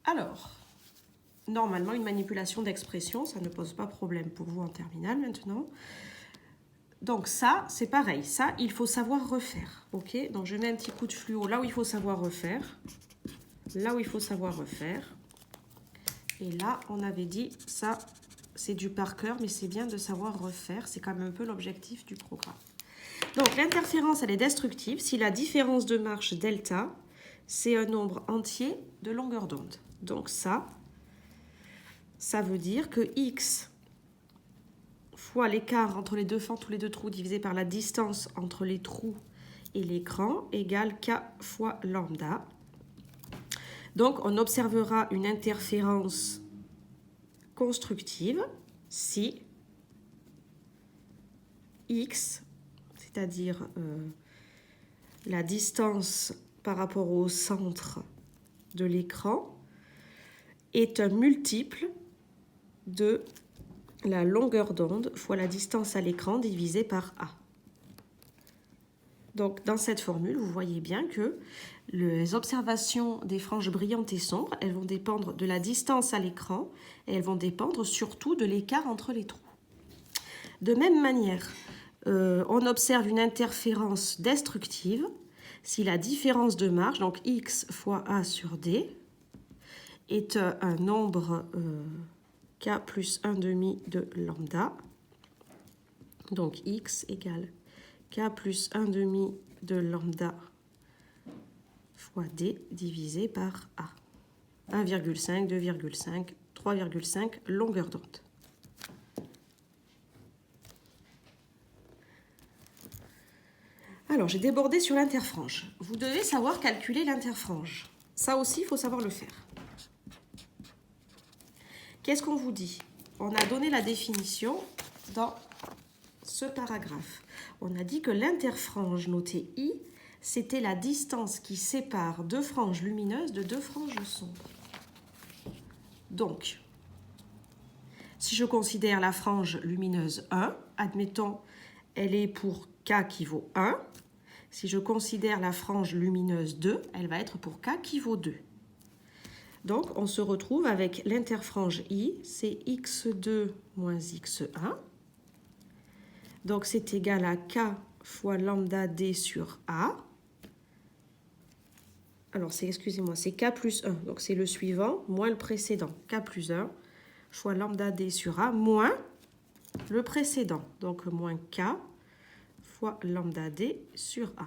Alors, normalement, une manipulation d'expression, ça ne pose pas problème pour vous en terminale maintenant. Donc ça, c'est pareil. Ça, il faut savoir refaire. Ok? Donc je mets un petit coup de fluo là où il faut savoir refaire. Là où il faut savoir refaire. Et là, on avait dit, ça, c'est du par cœur, mais c'est bien de savoir refaire. C'est quand même un peu l'objectif du programme. Donc l'interférence, elle est destructive si la différence de marche delta, c'est un nombre entier de longueur d'onde. Donc ça veut dire que x fois l'écart entre les deux fentes ou les deux trous divisé par la distance entre les trous et l'écran égale k fois lambda. Donc on observera une interférence constructive si x, c'est-à-dire la distance par rapport au centre de l'écran, est un multiple de la longueur d'onde fois la distance à l'écran divisé par A. Donc, dans cette formule, vous voyez bien que les observations des franges brillantes et sombres, elles vont dépendre de la distance à l'écran et elles vont dépendre surtout de l'écart entre les trous. De même manière, on observe une interférence destructive si la différence de marge, donc x fois A sur D, est un nombre k plus 1 demi de lambda. Donc x égale k plus 1 demi de lambda fois d divisé par a. 1,5, 2,5, 3,5 longueur d'onde. Alors, j'ai débordé sur l'interfrange. Vous devez savoir calculer l'interfrange. Ça aussi, il faut savoir le faire. Qu'est-ce qu'on vous dit? On a donné la définition dans ce paragraphe. On a dit que l'interfrange notée I, c'était la distance qui sépare deux franges lumineuses de deux franges sombres. Donc, si je considère la frange lumineuse 1, admettons, elle est pour K qui vaut 1. Si je considère la frange lumineuse 2, elle va être pour K qui vaut 2. Donc, on se retrouve avec l'interfrange I, c'est x2 moins x1. Donc, c'est égal à K fois lambda D sur A. Alors, excusez-moi, c'est K plus 1. Donc, c'est le suivant, moins le précédent. K plus 1 fois lambda D sur A, moins le précédent. Donc, moins K fois lambda D sur A.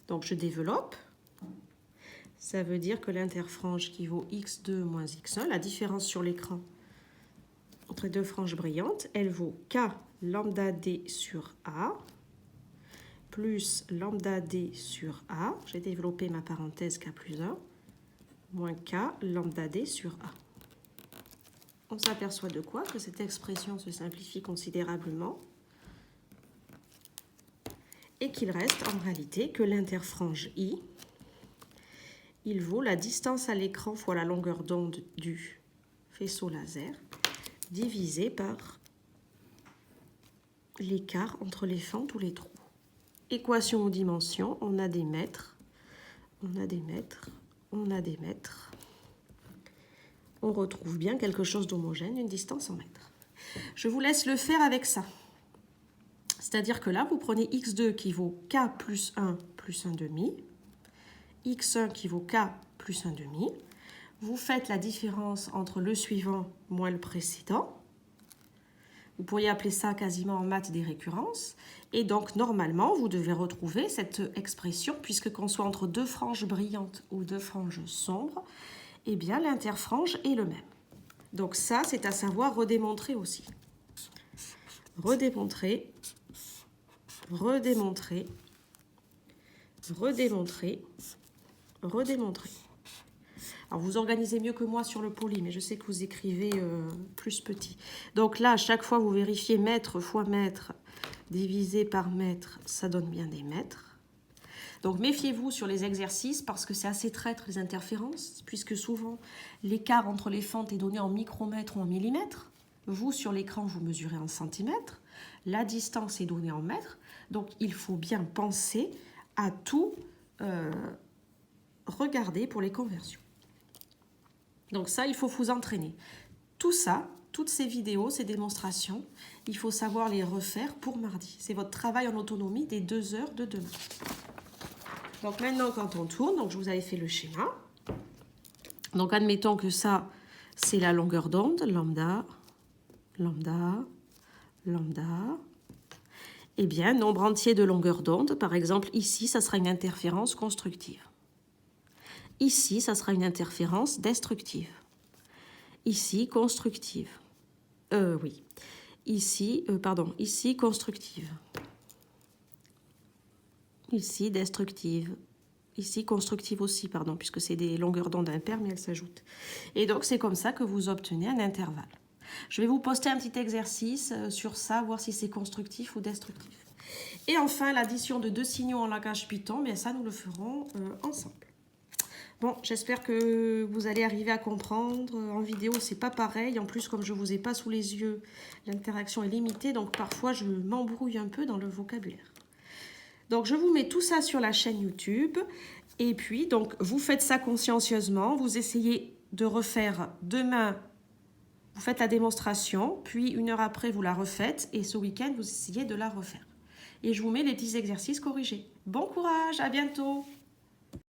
Donc, je développe. Ça veut dire que l'interfrange qui vaut x2 moins x1, la différence sur l'écran entre deux franges brillantes, elle vaut K lambda D sur A plus lambda D sur A. J'ai développé ma parenthèse K plus 1 moins K lambda D sur A. On s'aperçoit de quoi? Que cette expression se simplifie considérablement et qu'il reste en réalité que l'interfrange I, il vaut la distance à l'écran fois la longueur d'onde du faisceau laser divisé par l'écart entre les fentes ou les trous. Équation aux dimensions, on a des mètres, on a des mètres, on a des mètres. On retrouve bien quelque chose d'homogène, une distance en mètres. Je vous laisse le faire avec ça. C'est-à-dire que là, vous prenez x2 qui vaut k plus 1 plus 1 demi, x1 qui vaut k plus 1 demi. Vous faites la différence entre le suivant moins le précédent. Vous pourriez appeler ça quasiment en maths des récurrences. Et donc, normalement, vous devez retrouver cette expression, puisque qu'on soit entre deux franges brillantes ou deux franges sombres, eh bien, l'interfrange est le même. Donc ça, c'est à savoir redémontrer aussi. Redémontrer, redémontrer, redémontrer, redémontrer. Alors, vous organisez mieux que moi sur le poly, mais je sais que vous écrivez plus petit. Donc là, à chaque fois, vous vérifiez mètre fois mètre divisé par mètre, ça donne bien des mètres. Donc, méfiez-vous sur les exercices parce que c'est assez traître les interférences, puisque souvent, l'écart entre les fentes est donné en micromètres ou en millimètres. Vous, sur l'écran, vous mesurez en centimètres. La distance est donnée en mètres. Donc, il faut bien penser à tout regarder pour les conversions. Donc ça, il faut vous entraîner. Tout ça, toutes ces vidéos, ces démonstrations, il faut savoir les refaire pour mardi. C'est votre travail en autonomie des 2 heures de demain. Donc maintenant, quand on tourne, donc je vous avais fait le schéma. Donc admettons que ça, c'est la longueur d'onde, lambda, lambda, lambda. Eh bien, nombre entier de longueur d'onde, par exemple, ici, ça sera une interférence constructive. Ici, ça sera une interférence destructive. Ici, constructive. Oui. Ici, ici, constructive. Ici, destructive. Ici, constructive aussi, pardon, puisque c'est des longueurs d'onde impaires, mais elles s'ajoutent. Et donc, c'est comme ça que vous obtenez un intervalle. Je vais vous poster un petit exercice sur ça, voir si c'est constructif ou destructif. Et enfin, l'addition de 2 signaux en langage Python, mais ça, nous le ferons ensemble. Bon, j'espère que vous allez arriver à comprendre. En vidéo, c'est pas pareil. En plus, comme je vous ai pas sous les yeux, l'interaction est limitée, donc parfois, je m'embrouille un peu dans le vocabulaire. Donc, je vous mets tout ça sur la chaîne YouTube. Et puis, donc, vous faites ça consciencieusement. Vous essayez de refaire demain. Vous faites la démonstration, puis 1 heure après, vous la refaites. Et ce week-end, vous essayez de la refaire. Et je vous mets les petits exercices corrigés. Bon courage, à bientôt!